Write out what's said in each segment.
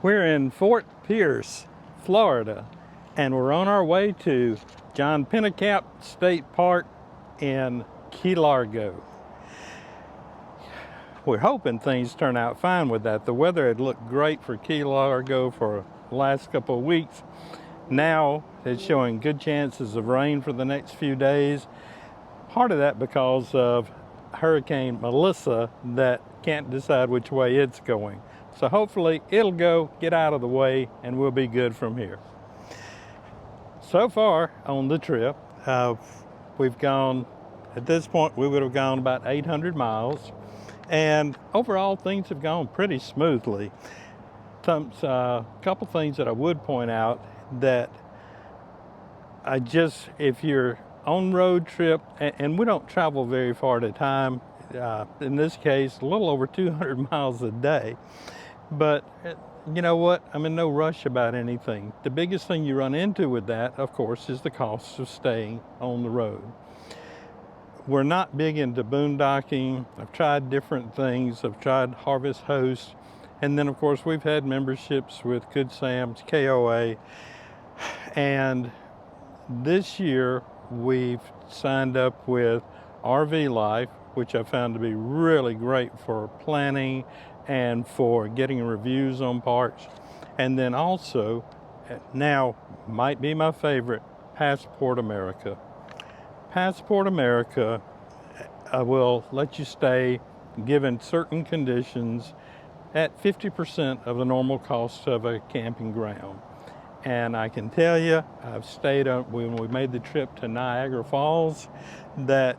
We're in Fort Pierce, Florida, and we're on our way to John Pennecamp State Park in Key Largo. We're hoping things turn out fine with that. The weather had looked great for Key Largo for the last couple of weeks. Now it's showing good chances of rain for the next few days. Part of that because of Hurricane Melissa that can't decide which way it's going. So hopefully it'll get out of the way, and we'll be good from here. So far on the trip, we've gone, at this point, we would have gone about 800 miles. And overall, things have gone pretty smoothly. A couple things that I would point out that if you're on road trip, and we don't travel very far at a time, in this case, a little over 200 miles a day. But you know what? I'm in no rush about anything. The biggest thing you run into with that, of course, is the cost of staying on the road. We're not big into boondocking. I've tried different things. I've tried Harvest Host. And then, of course, we've had memberships with Good Sam's, KOA. And this year, we've signed up with RV Life, which I found to be really great for planning and for getting reviews on parks. And then also, now might be my favorite, Passport America. Passport America will let you stay, given certain conditions, at 50% of the normal cost of a camping ground. And I can tell you, I've stayed up when we made the trip to Niagara Falls, that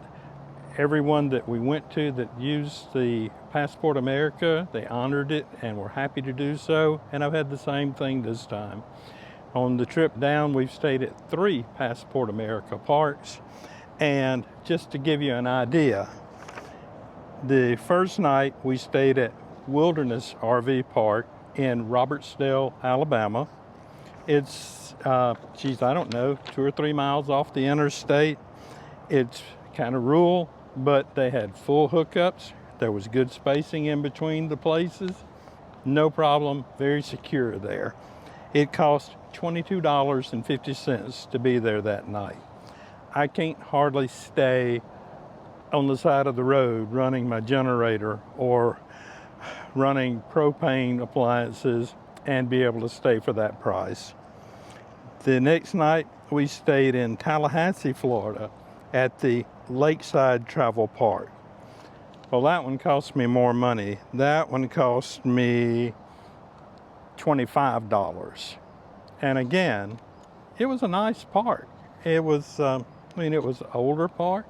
everyone that we went to that used the Passport America, they honored it and were happy to do so. And I've had the same thing this time. On the trip down, we've stayed at 3 Passport America parks. And just to give you an idea, the first night we stayed at Wilderness RV Park in Robertsdale, Alabama. It's, I don't know, 2 or 3 miles off the interstate. It's kind of rural, but they had full hookups. There was good spacing in between the places. No problem, very secure there. It cost $22.50 to be there that night. I can't hardly stay on the side of the road running my generator or running propane appliances and be able to stay for that price. The next night we stayed in Tallahassee, Florida at the Lakeside Travel Park. Well, that one cost me more money. That one cost me $25. And again, it was a nice park. It was, it was an older park,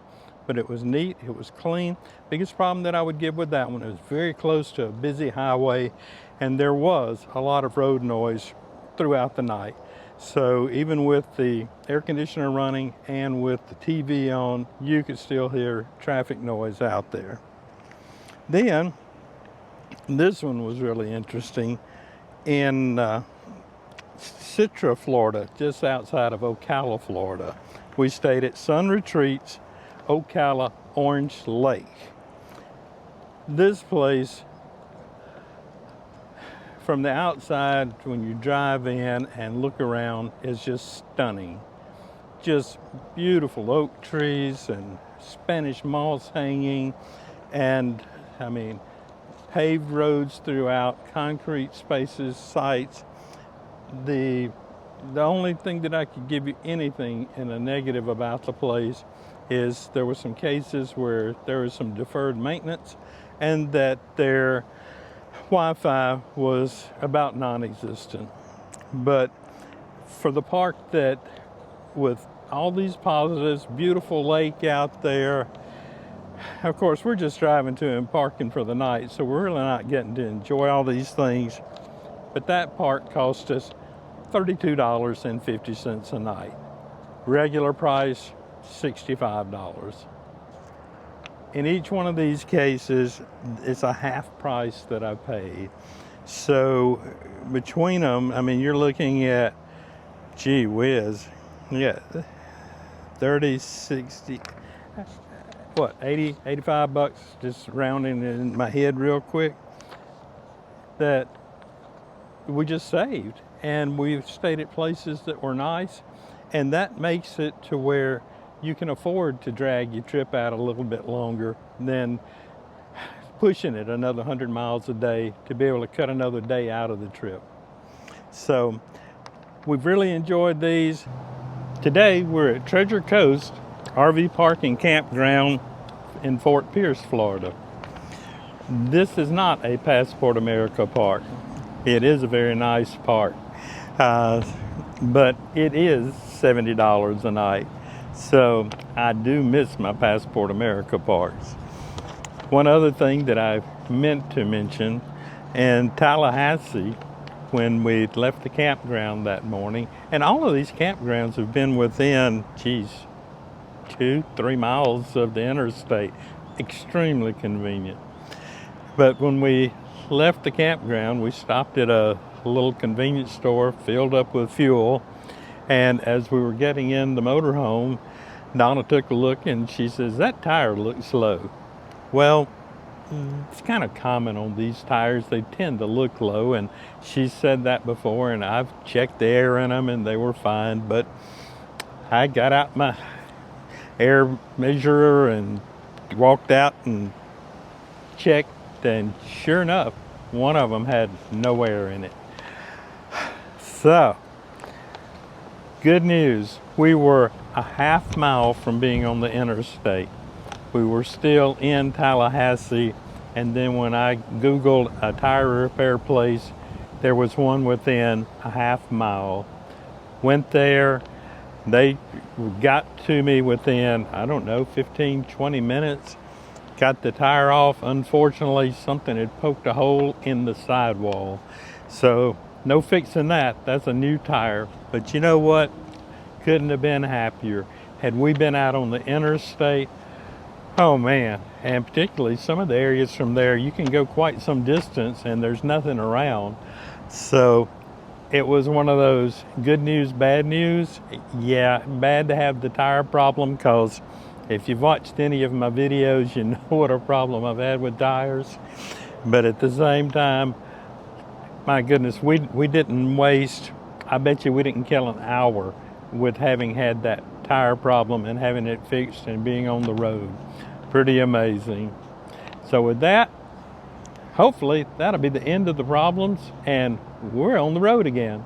but it was neat, it was clean. Biggest problem that I would give with that one, it was very close to a busy highway, and there was a lot of road noise throughout the night. So even with the air conditioner running and with the TV on, you could still hear traffic noise out there. Then, this one was really interesting. In Citra, Florida, just outside of Ocala, Florida, we stayed at Sun Retreats, Ocala Orange Lake. This place, from the outside, when you drive in and look around, is just stunning. Just beautiful oak trees and Spanish moss hanging, and paved roads throughout, concrete spaces, sites. The only thing that I could give you anything in a negative about the place is there were some cases where there was some deferred maintenance and that their Wi-Fi was about non-existent. But for the park, that with all these positives, beautiful lake out there, of course we're just driving to and parking for the night, so we're really not getting to enjoy all these things. But that park cost us $32.50 a night. Regular price, $65. In each one of these cases, it's a half price that I paid. So between them, you're looking at, gee whiz, 30, 60, what, 80, 85 bucks, just rounding in my head real quick. That we just saved, and we've stayed at places that were nice, and that makes it to where you can afford to drag your trip out a little bit longer than pushing it another 100 miles a day to be able to cut another day out of the trip. So we've really enjoyed these. Today we're at Treasure Coast RV Park and Campground in Fort Pierce, Florida. This is not a Passport America park. It is a very nice park, but it is $70 a night. So I do miss my Passport America parks. One other thing that I meant to mention, in Tallahassee, when we left the campground that morning, and all of these campgrounds have been within, 2-3 miles of the interstate, extremely convenient. But when we left the campground, we stopped at a little convenience store, filled up with fuel, and as we were getting in the motorhome, Donna took a look and she says, "That tire looks low." Well, it's kind of common on these tires. They tend to look low, and she said that before, and I've checked the air in them and they were fine. But I got out my air measurer and walked out and checked, and sure enough, one of them had no air in it. So, good news, we were a half mile from being on the interstate. We were still in Tallahassee, and then when I Googled a tire repair place, there was one within a half mile. Went there, they got to me within, 15-20 minutes. Got the tire off. Unfortunately, something had poked a hole in the sidewall. So no fixing that. That's a new tire. But you know what? Couldn't have been happier. Had we been out on the interstate, oh man, and particularly some of the areas from there, you can go quite some distance and there's nothing around. So it was one of those good news, bad news. Yeah, bad to have the tire problem, because if you've watched any of my videos, you know what a problem I've had with tires. But at the same time, my goodness, we didn't waste, I bet you we didn't kill an hour with having had that tire problem and having it fixed and being on the road. Pretty amazing. So with that, hopefully that'll be the end of the problems and we're on the road again.